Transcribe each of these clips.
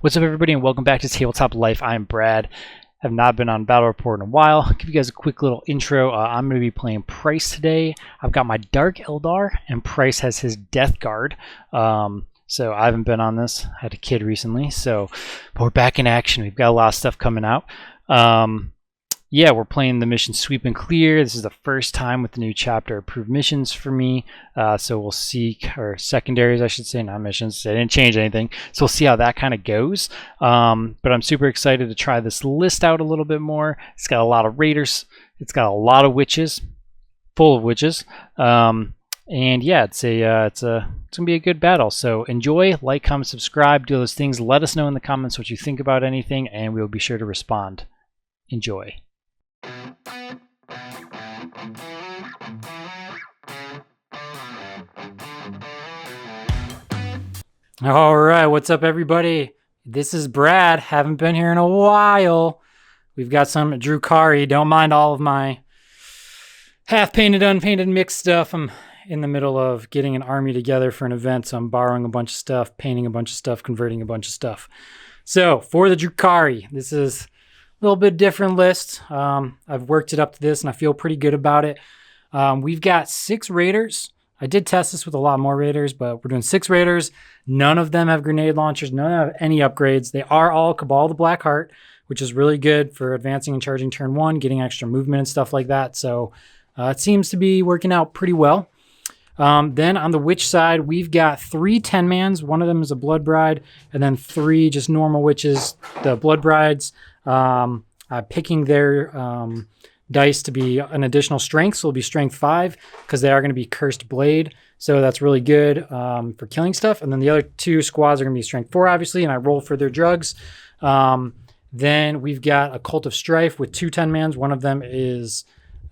What's up, everybody, and welcome back to Tabletop Life. I'm Brad. Have not been on Battle Report in a while. I'll give you guys a quick little intro. I'm going to be playing Price today. I've got my Dark Eldar, and Price has his Deathguard. So I haven't been on this. I had a kid recently, but we're back in action. We've got a lot of stuff coming out. Yeah, we're playing the mission Sweep and Clear. This is the first time with the new chapter approved missions for me. So we'll see, or secondaries, I should say, not missions. They didn't change anything. So we'll see how that kind of goes. But I'm super excited to try this list out a little bit more. It's got a lot of raiders. It's got a lot of witches, full of witches. And yeah, it's gonna be a good battle. So enjoy, like, comment, subscribe, do those things. Let us know in the comments what you think about anything, and we'll be sure to respond. Enjoy. All right, what's up, everybody? This is Brad. Haven't been here in a while. We've got some Drukhari. Don't mind all of my half-painted, unpainted mixed stuff. I'm in the middle of getting an army together for an event, so I'm borrowing a bunch of stuff, painting a bunch of stuff, converting a bunch of stuff. So, for the Drukhari, this is a little bit different list. I've worked it up to this, and I feel pretty good about it. We've got 6 raiders. I did test this with a lot more raiders, but we're doing 6 raiders. None of them have grenade launchers. None have any upgrades. They are all Kabal the Blackheart, which is really good for advancing and charging turn 1, getting extra movement and stuff like that. So it seems to be working out pretty well. Then on the witch side, we've got 3 10-mans. One of them is a Bloodbride, and then 3 just normal witches, the Bloodbrides. Picking their dice to be an additional strength, so it'll be strength 5 because they are going to be cursed blade, so that's really good for killing stuff. And then the other 2 squads are going to be strength 4, obviously, and I roll for their drugs. Then we've got a Cult of Strife with 2 10-mans. One of them is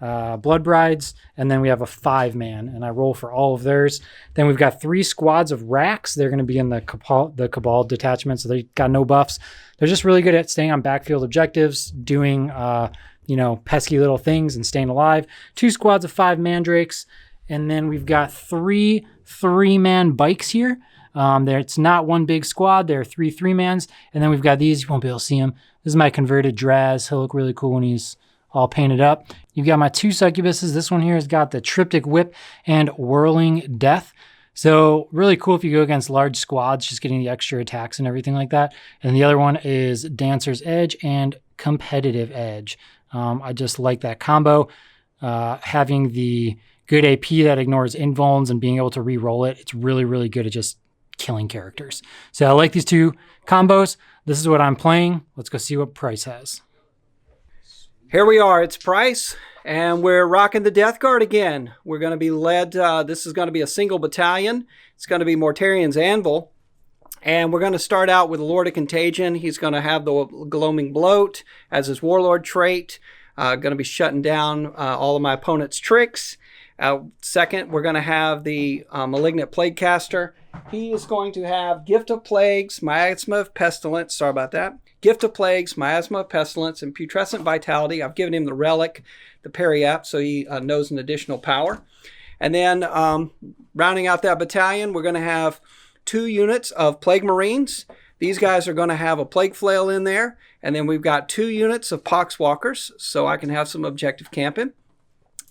Bloodbrides, and then we have a 5-man, and I roll for all of theirs. Then we've got 3 squads of Wracks. They're going to be in the Kabal detachment, so they got no buffs. They're just really good at staying on backfield objectives, doing pesky little things and staying alive. 2 squads of 5 Mandrakes, and then we've got 3 3-man bikes here. It's not one big squad. There are 3 3-mans, and then we've got these. You won't be able to see them. This is my converted Drazhar. He'll look really cool when he's all painted up. You've got my 2 Succubuses. This one here has got the Triptych Whip and Whirling Death. So really cool if you go against large squads, just getting the extra attacks and everything like that. And the other one is Dancer's Edge and Competitive Edge. I just like that combo. Having the good AP that ignores invulns and being able to re-roll it, it's really, really good at just killing characters. So I like these 2 combos. This is what I'm playing. Let's go see what Price has. Here we are, it's Price, and we're rocking the Deathguard again. We're going to be led, this is going to be a single battalion. It's going to be Mortarian's Anvil, and we're going to start out with Lord of Contagion. He's going to have the Gloaming Bloat as his Warlord trait. Going to be shutting down all of my opponent's tricks. Second, we're going to have the Malignant Plaguecaster. He is going to have Gift of Plagues, Miasma of Pestilence, sorry about that. Gift of Plagues, Miasma of Pestilence, and Putrescent Vitality. I've given him the Relic, the Periapt, so he knows an additional power. And then rounding out that battalion, we're going to have 2 units of Plague Marines. These guys are going to have a Plague Flail in there. And then we've got 2 units of Poxwalkers, so I can have some objective camping.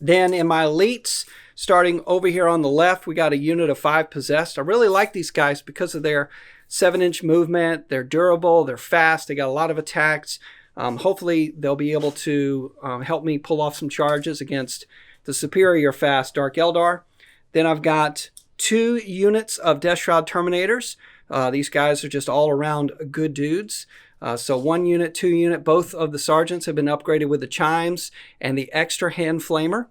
Then in my elites, starting over here on the left, we got a unit of 5 Possessed. I really like these guys because of their 7-inch movement. They're durable, they're fast, they got a lot of attacks. Hopefully they'll be able to help me pull off some charges against the superior fast Dark Eldar. Then I've got 2 units of Death Shroud Terminators. These guys are just all around good dudes. So 1 unit, 2 unit, both of the sergeants have been upgraded with the Chimes and the extra Hand Flamer.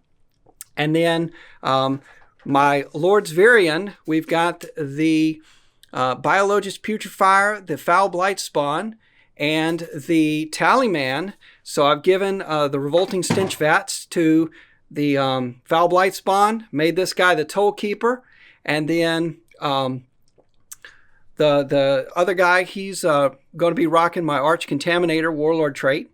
And then my Lord's Varian, we've got the Biologist Putrefier, the Foul Blight Spawn, and the Tallyman. So I've given the Revolting Stench Vats to the Foul Blight Spawn, made this guy the Toll Keeper, and then the other guy, he's going to be rocking my Arch Contaminator Warlord trait.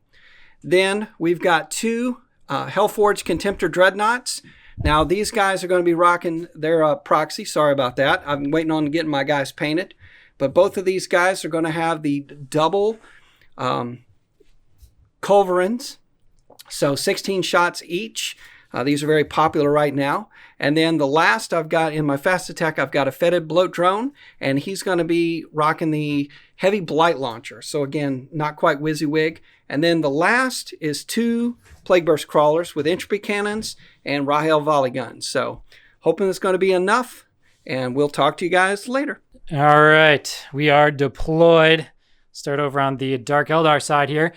Then we've got 2 Hellforged Contemptor Dreadnoughts. Now, these guys are going to be rocking their proxy. Sorry about that. I'm waiting on getting my guys painted. But both of these guys are going to have the double culverins, so 16 shots each. These are very popular right now. And then the last I've got in my fast attack, I've got a fetid bloat drone, and he's going to be rocking the heavy blight launcher. So again, not quite WYSIWYG. And then the last is 2 plague burst crawlers with entropy cannons and Rahel volley guns. So hoping it's going to be enough, and we'll talk to you guys later. All right, we are deployed. Start over on the Dark Eldar side here.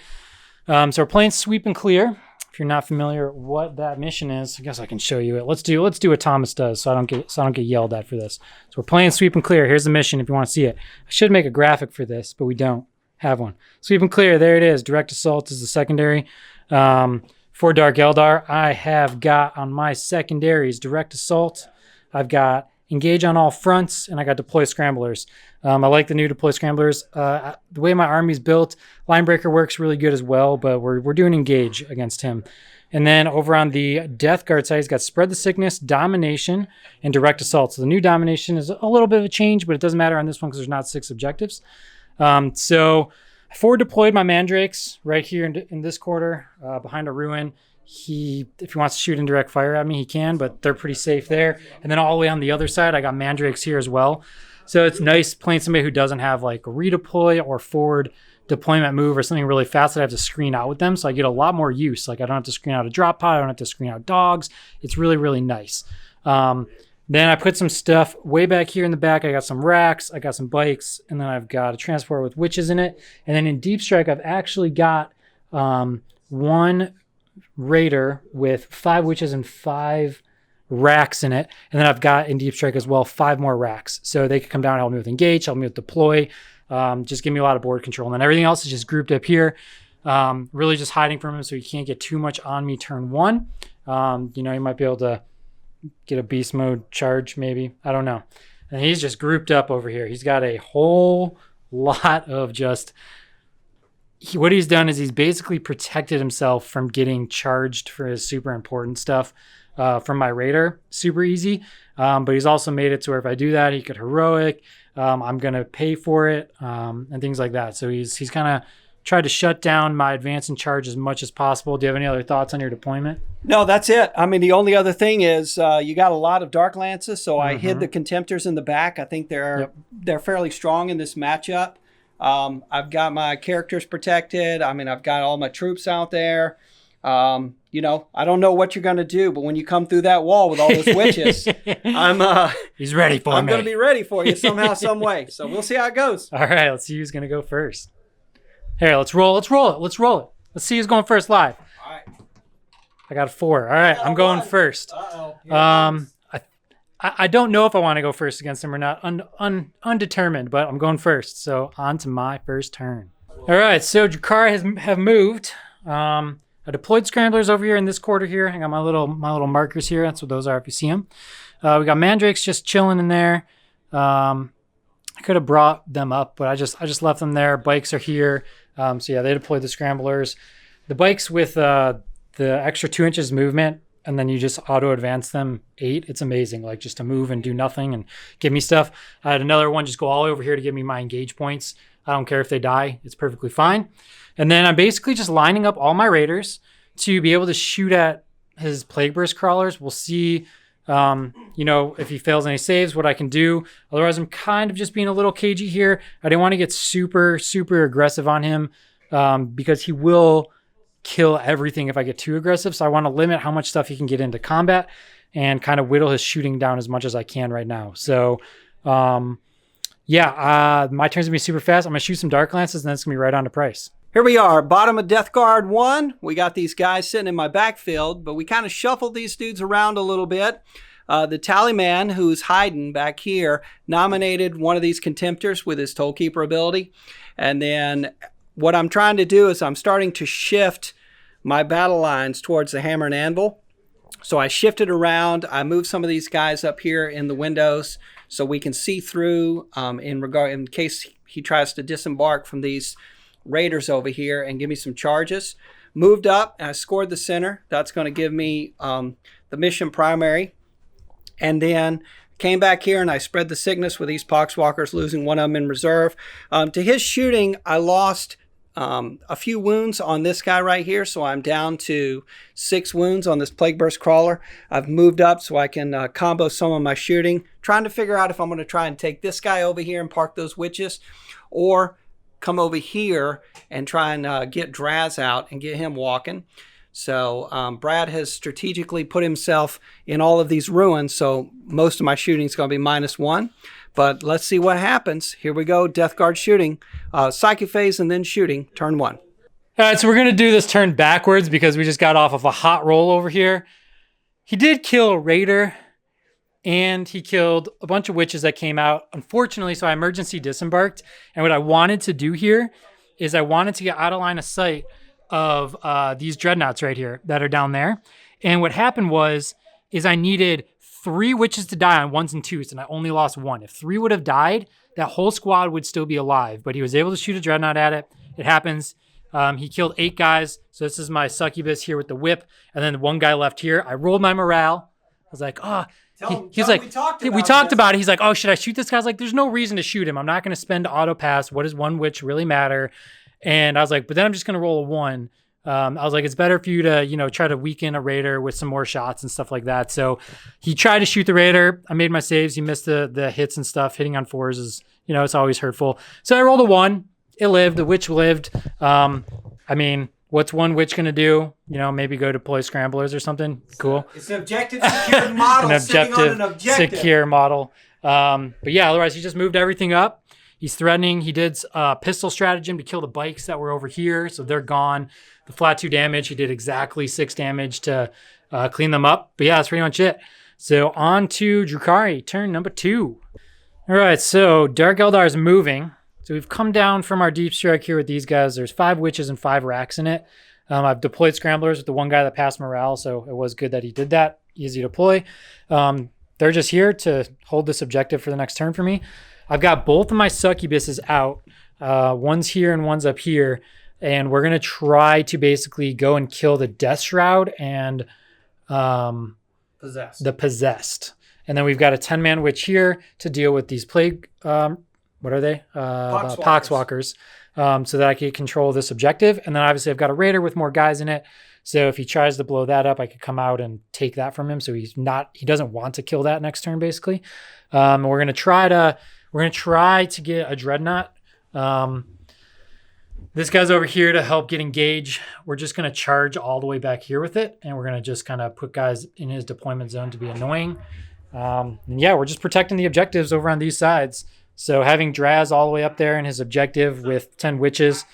So we're playing Sweep and Clear. If you're not familiar what that mission is, I guess I can show you it. Let's do what Thomas does, so I don't get yelled at for this. So we're playing Sweep and Clear. Here's the mission if you want to see it. I should make a graphic for this, but we don't have one. Sweep and Clear, there it is. Direct Assault is the secondary. For Dark Eldar, I have got on my secondaries Direct Assault. I've got Engage on all fronts, and I got Deploy Scramblers. I like the new Deploy Scramblers. The way my army's built, Linebreaker works really good as well, but we're doing Engage against him. And then over on the Deathguard side, he's got Spread the Sickness, Domination, and Direct Assault. So the new Domination is a little bit of a change, but it doesn't matter on this one because there's not 6 objectives. So I forward deployed my Mandrakes right here in this quarter behind a ruin. If he wants to shoot indirect fire at me, he can, but they're pretty safe there. And then all the way on the other side, I got Mandrakes here as well. So it's nice playing somebody who doesn't have like a redeploy or forward deployment move or something really fast that I have to screen out with them. So I get a lot more use. Like I don't have to screen out a drop pod. I don't have to screen out dogs. It's really, really nice. Then I put some stuff way back here in the back. I got some Wracks. I got some bikes. And then I've got a transport with Wyches in it. And then in Deep Strike, I've actually got 1 Raider with 5 Wyches and 5 Wracks in it. And then I've got in Deep Strike as well 5 more Wracks. So they could come down and help me with Engage, help me with Deploy, just give me a lot of board control. And then everything else is just grouped up here, really just hiding from him so he can't get too much on me turn 1. You might be able to get a beast mode charge maybe. I don't know. And he's just grouped up over here. He's got a whole lot of just... what he's done is he's basically protected himself from getting charged for his super important stuff from my Raider super easy. But he's also made it to where if I do that, he could heroic. I'm going to pay for it and things like that. So he's kind of tried to shut down my advance and charge as much as possible. Do you have any other thoughts on your deployment? No, that's it. I mean, the only other thing is you got a lot of Dark Lances, so I hid the Contemptors in the back. I think they're fairly strong in this matchup. I've got my characters protected. I mean, I've got all my troops out there. I don't know what you're going to do, but when you come through that wall with all those Wyches, he's ready for me. I'm going to be ready for you somehow, some way. So we'll see how it goes. All right, let's see who's going to go first. Here, let's roll it. Let's see who's going first live. All right. I got 4. All right, I'm going first. I don't know if I want to go first against him or not. Undetermined, but I'm going first. So on to my first turn. All right, so Drukhari have moved. I deployed Scramblers over here in this quarter here. I got my little markers here. That's what those are if you see them. We got Mandrakes just chilling in there. I could have brought them up, but I just left them there. Bikes are here. So yeah, they deployed the Scramblers. The bikes with the extra 2 inches movement, and then you just auto advance them 8. It's amazing, like just to move and do nothing and give me stuff. I had another one just go all over here to give me my engage points. I don't care if they die. It's perfectly fine. And then I'm basically just lining up all my Raiders to be able to shoot at his Plague Burst Crawlers. We'll see, if he fails any saves, what I can do. Otherwise, I'm kind of just being a little cagey here. I didn't want to get super, super aggressive on him because he will kill everything if I get too aggressive. So I want to limit how much stuff he can get into combat and kind of whittle his shooting down as much as I can right now. So, my turn's gonna be super fast. I'm gonna shoot some Dark Lances and then it's gonna be right on to Price. Here we are, bottom of Deathguard 1. We got these guys sitting in my backfield, but we kind of shuffled these dudes around a little bit. The Tallyman, who's hiding back here, nominated one of these Contemptors with his Tollkeeper ability. And then what I'm trying to do is I'm starting to shift my battle lines towards the Hammer and Anvil. So I shifted around. I moved some of these guys up here in the windows so we can see through in case he tries to disembark from these Raiders over here and give me some charges. Moved up and I scored the center. That's going to give me the mission primary. And then Came back here and I spread the sickness with these Poxwalkers, losing one of them in reserve. To his shooting, I lost a few wounds on this guy right here, so I'm down to 6 wounds on this Plague Burst Crawler. I've moved up so I can combo some of my shooting, trying to figure out if I'm going to try and take this guy over here and park those Wyches, or come over here and try and get Drazhar out and get him walking. So Brad has strategically put himself in all of these ruins, so most of my shooting is going to be -1. But let's see what happens. Here we go, Deathguard shooting. Psychic phase and then shooting, turn 1. All right, so we're going to do this turn backwards because we just got off of a hot roll over here. He did kill a Raider, and he killed a bunch of Wyches that came out. Unfortunately, so I emergency disembarked. And what I wanted to do here is I wanted to get out of line of sight of these dreadnoughts right here that are down there. And what happened is I needed 3 Wyches to die on 1s and 2s, and I only lost 1. If 3 would have died, that whole squad would still be alive, but he was able to shoot a dreadnought at it. It happens. He killed 8 guys. So this is my Succubus here with the whip, and then 1 guy left here. I rolled my morale. I was like, he's like, we talked about it. He's like, oh, should I shoot this guy? I was like, there's no reason to shoot him. I'm not going to spend auto pass. What does 1 Witch really matter? And I was like, but then I'm just going to roll a 1. I was like, it's better for you to, try to weaken a Raider with some more shots and stuff like that. So he tried to shoot the Raider. I made my saves. He missed the hits and stuff. Hitting on 4s is, it's always hurtful. So I rolled a 1. It lived. The Witch lived. What's 1 Witch going to do? Maybe go deploy Scramblers or something. Cool. It's an objective secure model. An objective secure model. But yeah, otherwise he just moved everything up. He's threatening. He did pistol stratagem to kill the bikes that were over here, so they're gone. The flat 2 damage, he did exactly 6 damage to clean them up. But yeah, that's pretty much it. So on to Drukhari, turn number 2. All right, so Dark Eldar is moving. So we've come down from our deep strike here with these guys. There's 5 Wyches and 5 Wracks in it. I've deployed Scramblers with the 1 guy that passed morale, so it was good that he did that. Easy to deploy. They're just here to hold this objective for the next turn for me. I've got both of my Succubuses out. One's here and one's up here. And we're going to try to basically go and kill the Death Shroud and the Possessed. And then we've got a 10-man Witch here to deal with these Plague, what are they? Poxwalkers. So that I can control this objective. And then obviously I've got a Raider with more guys in it. So if he tries to blow that up, I could come out and take that from him. So he doesn't want to kill that next turn, basically. We're going to try to get a Dreadnought. This guy's over here to help get engaged. We're just going to charge all the way back here with it. And we're going to just kind of put guys in his deployment zone to be annoying. And yeah, we're just protecting the objectives over on these sides. So having Drazhar all the way up there in his objective with 10 Wyches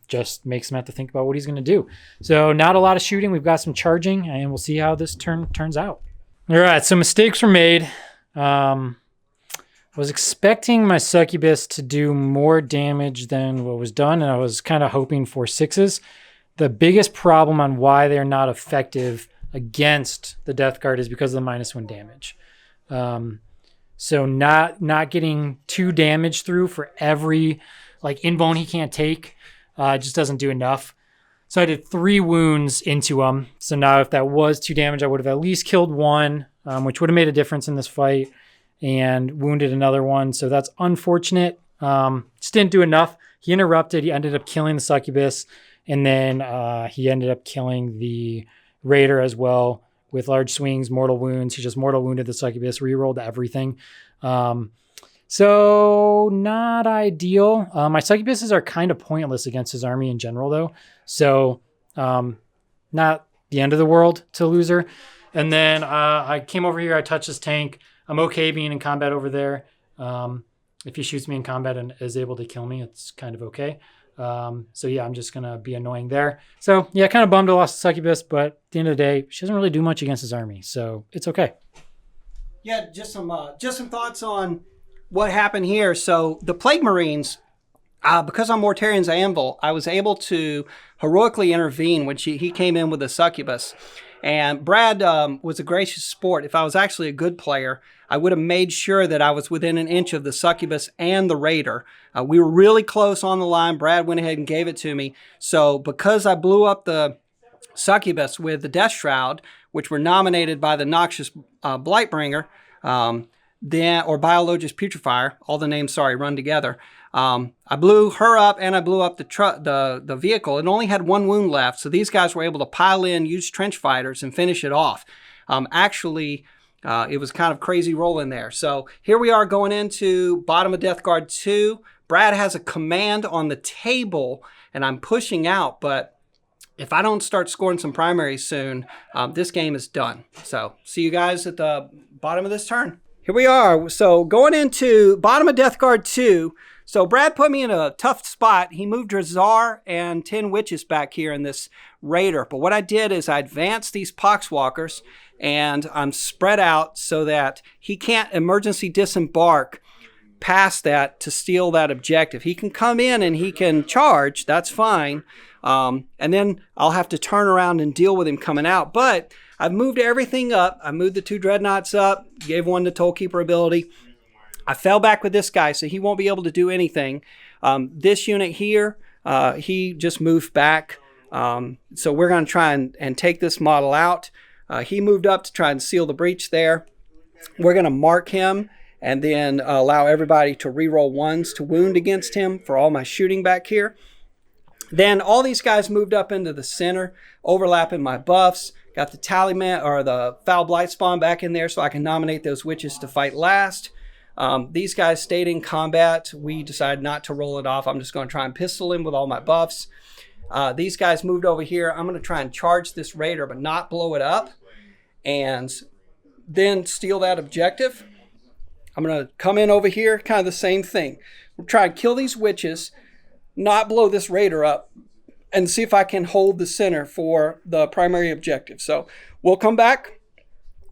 just makes him have to think about what he's going to do. So not a lot of shooting. We've got some charging, and we'll see how this turn turns out. All right, so mistakes were made. I was expecting my Succubus to do more damage than what was done, and I was kind of hoping for 6s. The biggest problem on why they're not effective against the Deathguard is because of the -1 damage. So not getting 2 damage through for every in-bone he can't take just doesn't do enough. So I did 3 wounds into him. So now if that was 2 damage, I would have at least killed 1, which would have made a difference in this fight, and wounded another one. So that's unfortunate. Just didn't do enough. He interrupted. He ended up killing the Succubus, and then he ended up killing the Raider as well with large swings, mortal wounds. He just mortal wounded the Succubus, rerolled everything. So not ideal. My Succubuses are kind of pointless against his army in general, though. So not the end of the world to lose her. And then I came over here. I touched his tank. I'm okay being in combat over there. If he shoots me in combat and is able to kill me, it's kind of okay. So yeah, I'm just going to be annoying there. So yeah, kind of bummed I lost the Succubus, but at the end of the day, she doesn't really do much against his army. So it's okay. Yeah, just some thoughts on what happened here. So the Plague Marines, because I'm Mortarian's Anvil, I was able to heroically intervene when he came in with the Succubus. And Brad was a gracious sport. If I was actually a good player, I would have made sure that I was within an inch of the Succubus and the Raider. We were really close on the line. Brad went ahead and gave it to me. So because I blew up the Succubus with the Death Shroud, which were nominated by the Noxious Blightbringer, then, or Biologus Putrefier, all the names, sorry, run together. I blew her up and I blew up the vehicle. It only had 1 wound left, so these guys were able to pile in, use trench fighters, and finish it off. Actually, it was kind of crazy rolling there. So here we are going into bottom of Deathguard 2. Brad has a command on the table, and I'm pushing out, but if I don't start scoring some primaries soon, this game is done. So see you guys at the bottom of this turn. Here we are. So going into bottom of Deathguard 2. So Brad put me in a tough spot. He moved Drazhar and 10 Wyches back here in this Raider. But what I did is I advanced these Poxwalkers, and I'm spread out so that he can't emergency disembark past that to steal that objective. He can come in and he can charge. That's fine. And then I'll have to turn around and deal with him coming out. But I've moved everything up. I moved the 2 Dreadnoughts up, gave 1 the Tollkeeper ability. I fell back with this guy, so he won't be able to do anything. This unit here, he just moved back. So we're going to try and take this model out. He moved up to try and seal the breach there. We're going to mark him and then allow everybody to reroll 1s to wound against him for all my shooting back here. Then all these guys moved up into the center, overlapping my buffs. Got the Tallyman or the Foul Blight Spawn back in there so I can nominate those Wyches to fight last. These guys stayed in combat. We decided not to roll it off. I'm just going to try and pistol him with all my buffs. These guys moved over here. I'm going to try and charge this Raider but not blow it up and then steal that objective. I'm going to come in over here, kind of the same thing. We'll try and kill these Wyches, not blow this Raider up, and see if I can hold the center for the primary objective. So we'll come back.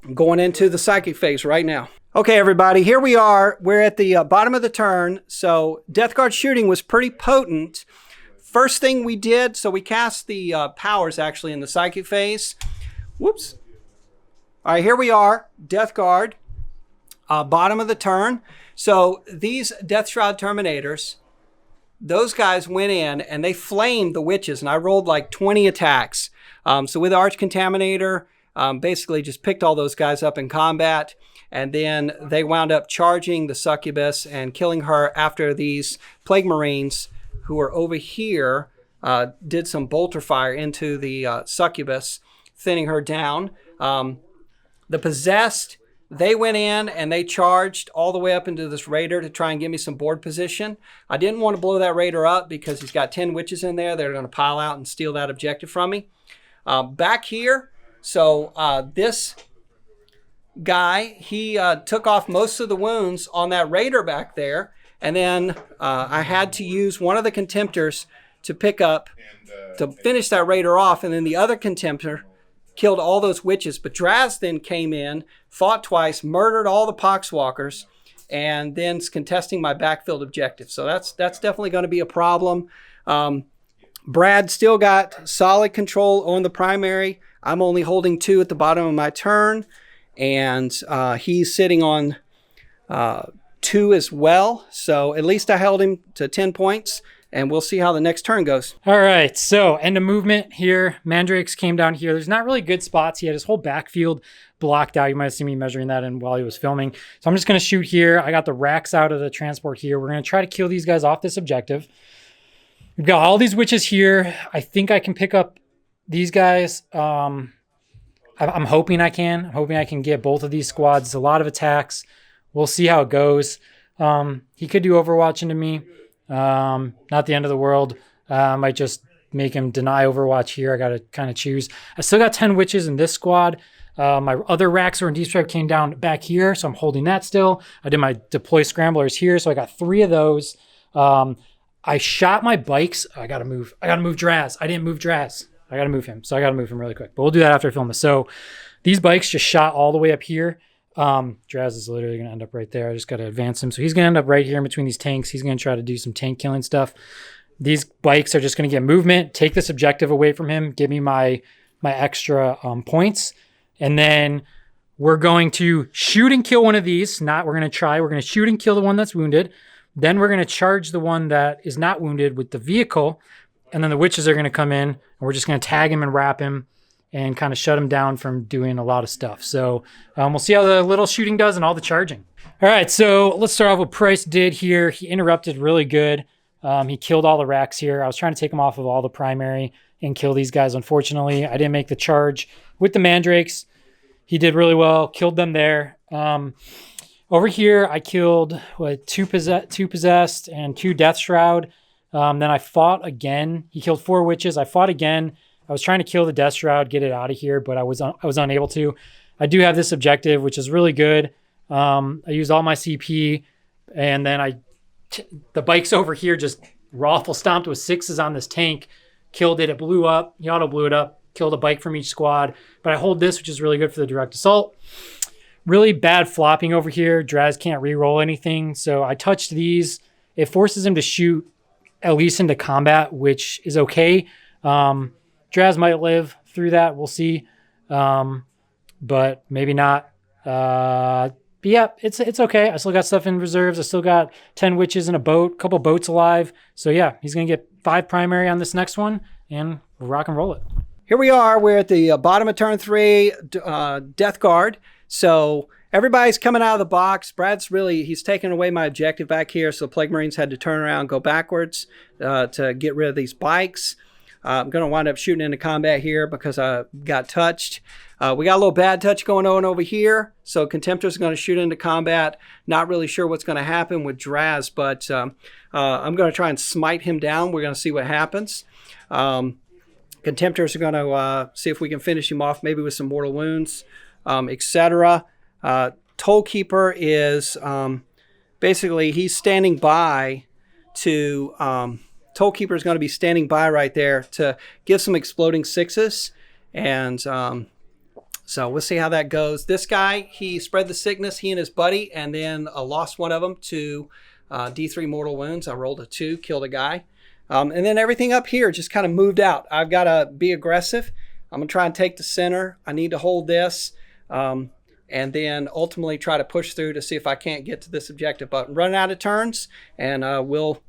I'm going into the psychic phase right now. Okay, everybody, here we are. We're at the bottom of the turn. So Deathguard shooting was pretty potent. First thing we did, so we cast the powers actually in the psychic phase. Whoops. All right, here we are, Deathguard, bottom of the turn. So these Death Shroud Terminators, those guys went in and they flamed the Wyches, and I rolled like 20 attacks. So with Arch Contaminator, basically just picked all those guys up in combat, and then they wound up charging the Succubus and killing her after these Plague Marines who were over here did some bolter fire into the Succubus, thinning her down. The Possessed, they went in and they charged all the way up into this Raider to try and give me some board position. I didn't want to blow that Raider up because he's got 10 Wyches in there. They're going to pile out and steal that objective from me. Back here, so this guy, he took off most of the wounds on that Raider back there. And then I had to use one of the Contemptors to pick up, to finish that Raider off. And then the other Contemptor killed all those Wyches. But Drazhar then came in, fought twice, murdered all the Poxwalkers, and then is contesting my backfield objective. So that's definitely going to be a problem. Brad still got solid control on the primary. I'm only holding 2 at the bottom of my turn, and he's sitting on 2 as well. So at least I held him to 10 points, and we'll see how the next turn goes. All right, so end of movement here. Mandrakes came down here. There's not really good spots. He had his whole backfield blocked out. You might have seen me measuring that in while he was filming. So I'm just going to shoot here. I got the Wracks out of the transport here. We're going to try to kill these guys off this objective. We've got all these Wyches here. I think I can pick up these guys. I'm hoping I can. I'm hoping I can get both of these squads. It's a lot of attacks. We'll see how it goes. He could do Overwatch into me. Not the end of the world. I might just make him deny Overwatch here. I got to kind of choose. I still got 10 Wyches in this squad. My other Wracks or in Deep Stripe came down back here, so I'm holding that still. I did my Deploy Scramblers here, so I got 3 of those. I shot my bikes. I got to move Drazhar. I didn't move Drazhar. I got to move him. So I got to move him really quick. But we'll do that after I film this. So these bikes just shot all the way up here. Drazhar is literally going to end up right there. I just got to advance him. So he's going to end up right here in between these tanks. He's going to try to do some tank killing stuff. These bikes are just going to get movement, take this objective away from him, give me my extra points. And then we're going to shoot and kill one of these. We're going to shoot and kill the one that's wounded. Then we're going to charge the one that is not wounded with the vehicle. And then the Wyches are going to come in, and we're just going to tag him and wrap him and kind of shut him down from doing a lot of stuff. So we'll see how the little shooting does and all the charging. All right, so let's start off what Price did here. He interrupted really good. He killed all the Wracks here. I was trying to take him off of all the primary and kill these guys. Unfortunately, I didn't make the charge with the Mandrakes. He did really well, killed them there. Over here, I killed two Possessed and 2 Death Shroud. Then I fought again. He killed 4 Wyches. I fought again. I was trying to kill the Death Shroud, get it out of here, but I was unable to. I do have this objective, which is really good. I used all my CP, and then the bike's over here just raffle stomped with 6s on this tank, killed it. It blew up. He auto blew it up, killed a bike from each squad. But I hold this, which is really good for the direct assault. Really bad flopping over here. Draz can't re-roll anything, so I touched these. It forces him to shoot at least into combat, which is okay. Draz might live through that. We'll see. But maybe not. But yeah, it's okay. I still got stuff in reserves. I still got 10 Wyches in a boat, a couple boats alive. So yeah, he's going to get 5 primary on this next one, and we'll rock and roll it. Here we are. We're at the bottom of turn 3, Deathguard. So everybody's coming out of the box. Brad's he's taking away my objective back here. So Plague Marines had to turn around and go backwards to get rid of these bikes. I'm going to wind up shooting into combat here because I got touched. We got a little bad touch going on over here. So Contemptor's going to shoot into combat. Not really sure what's going to happen with Draz, but I'm going to try and smite him down. We're going to see what happens. Contemptors are going to see if we can finish him off, maybe with some mortal wounds, etc. Tollkeeper is basically he's standing by to... Tollkeeper is going to be standing by right there to give some exploding 6s. And so we'll see how that goes. This guy, he spread the sickness, he and his buddy, and then lost one of them to D3 mortal wounds. I rolled a 2, killed a guy. And then everything up here just kind of moved out. I've got to be aggressive. I'm going to try and take the center. I need to hold this. And then ultimately try to push through to see if I can't get to this objective. But I'm running out of turns, and we'll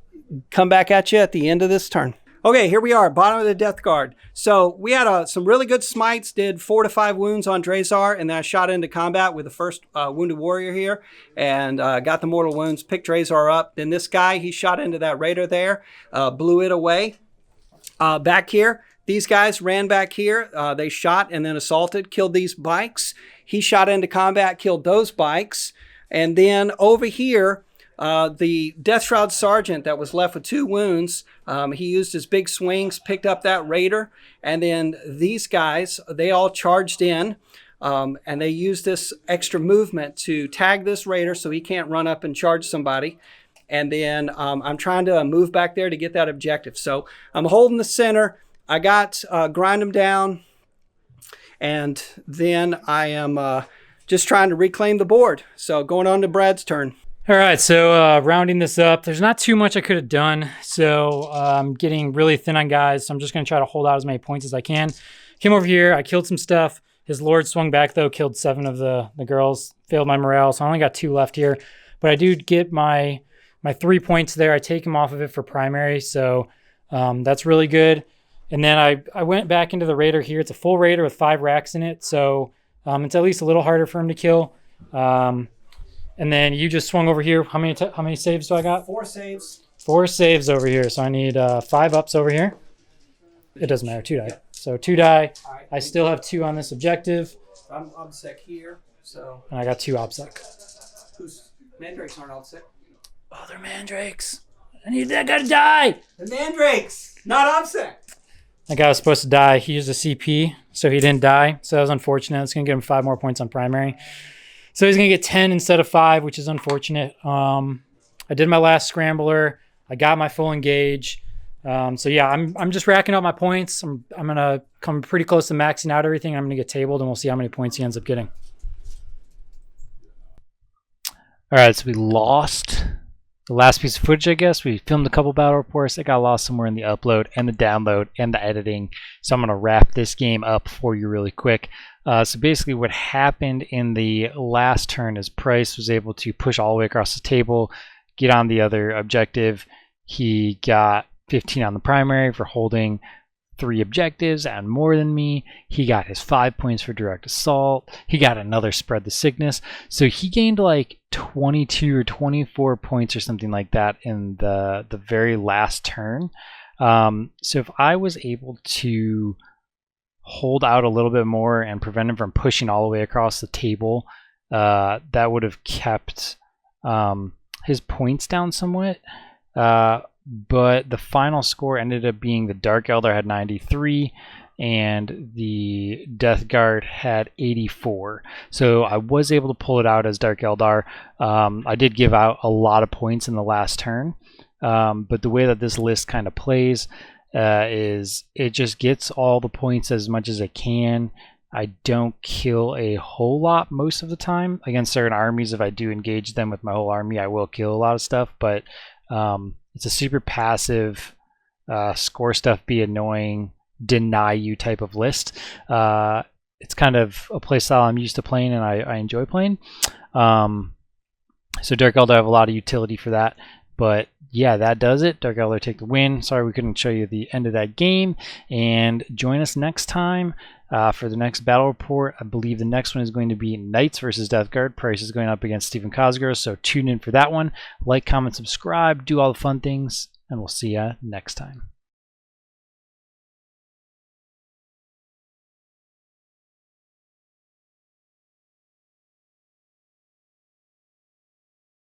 come back at you at the end of this turn. Okay, here we are, bottom of the Deathguard. So we had some really good smites, did 4 to 5 wounds on Drazhar, and then I shot into combat with the first Wounded Warrior here, and got the mortal wounds, picked Drazhar up. Then this guy, he shot into that Raider there, blew it away. Back here, these guys ran back here. They shot and then assaulted, killed these bikes. He shot into combat, killed those bikes. And then over here, the Death Shroud Sergeant that was left with 2 wounds, he used his big swings, picked up that Raider, and then these guys, they all charged in, and they used this extra movement to tag this Raider so he can't run up and charge somebody. And then I'm trying to move back there to get that objective. So I'm holding the center. I got grind them down, and then I am just trying to reclaim the board. So going on to Brad's turn. All right, so rounding this up, there's not too much I could have done. So I'm getting really thin on guys, so I'm just going to try to hold out as many points as I can. Came over here, I killed some stuff. His Lord swung back, though, killed 7 of the girls, failed my morale, so I only got 2 left here. But I do get my 3 points there. I take him off of it for primary, so that's really good. And then I went back into the Raider here. It's a full Raider with 5 Wracks in it, so it's at least a little harder for him to kill. And then you just swung over here. How many saves do I got? 4 saves. 4 saves over here. So I need 5 ups over here. It doesn't matter. 2 die. So 2 die. Right. I still have 2 on this objective. I'm obsec here. So. And I got 2 obsec. Whose Mandrakes aren't obsec? Oh, they're Mandrakes. I need that guy to die. The Mandrakes, not obsec. That guy was supposed to die. He used a CP, so he didn't die. So that was unfortunate. It's going to give him 5 more points on primary. So he's going to get 10 instead of 5, which is unfortunate. I did my last scrambler. I got my full engage. So yeah, I'm just racking up my points. I'm going to come pretty close to maxing out everything. I'm going to get tabled, and we'll see how many points he ends up getting. All right, so we lost the last piece of footage, I guess. We filmed a couple battle reports. It got lost somewhere in the upload and the download and the editing. So I'm going to wrap this game up for you really quick. So basically what happened in the last turn is Price was able to push all the way across the table, get on the other objective. He got 15 on the primary for holding 3 objectives and more than me. He got his 5 points for direct assault. He got another spread the sickness. So he gained like 22 or 24 points or something like that in the very last turn. So if I was able to hold out a little bit more and prevent him from pushing all the way across the table, that would have kept his points down somewhat. But the final score ended up being the Dark Eldar had 93 and the Deathguard had 84. So I was able to pull it out as Dark Eldar. I did give out a lot of points in the last turn, but the way that this list kind of plays is it just gets all the points as much as it can. I don't kill a whole lot most of the time. Against certain armies, if I do engage them with my whole army, I will kill a lot of stuff, but it's a super passive, score stuff, be annoying, deny you type of list. It's kind of a playstyle I'm used to playing and I enjoy playing. So Dark Eldar have a lot of utility for that. But yeah, that does it. Dark Eldar take the win. Sorry we couldn't show you the end of that game. And join us next time for the next battle report. I believe the next one is going to be Knights versus Deathguard. Price is going up against Stephen Cosgrove, so tune in for that one. Like, comment, subscribe, do all the fun things, and we'll see ya next time.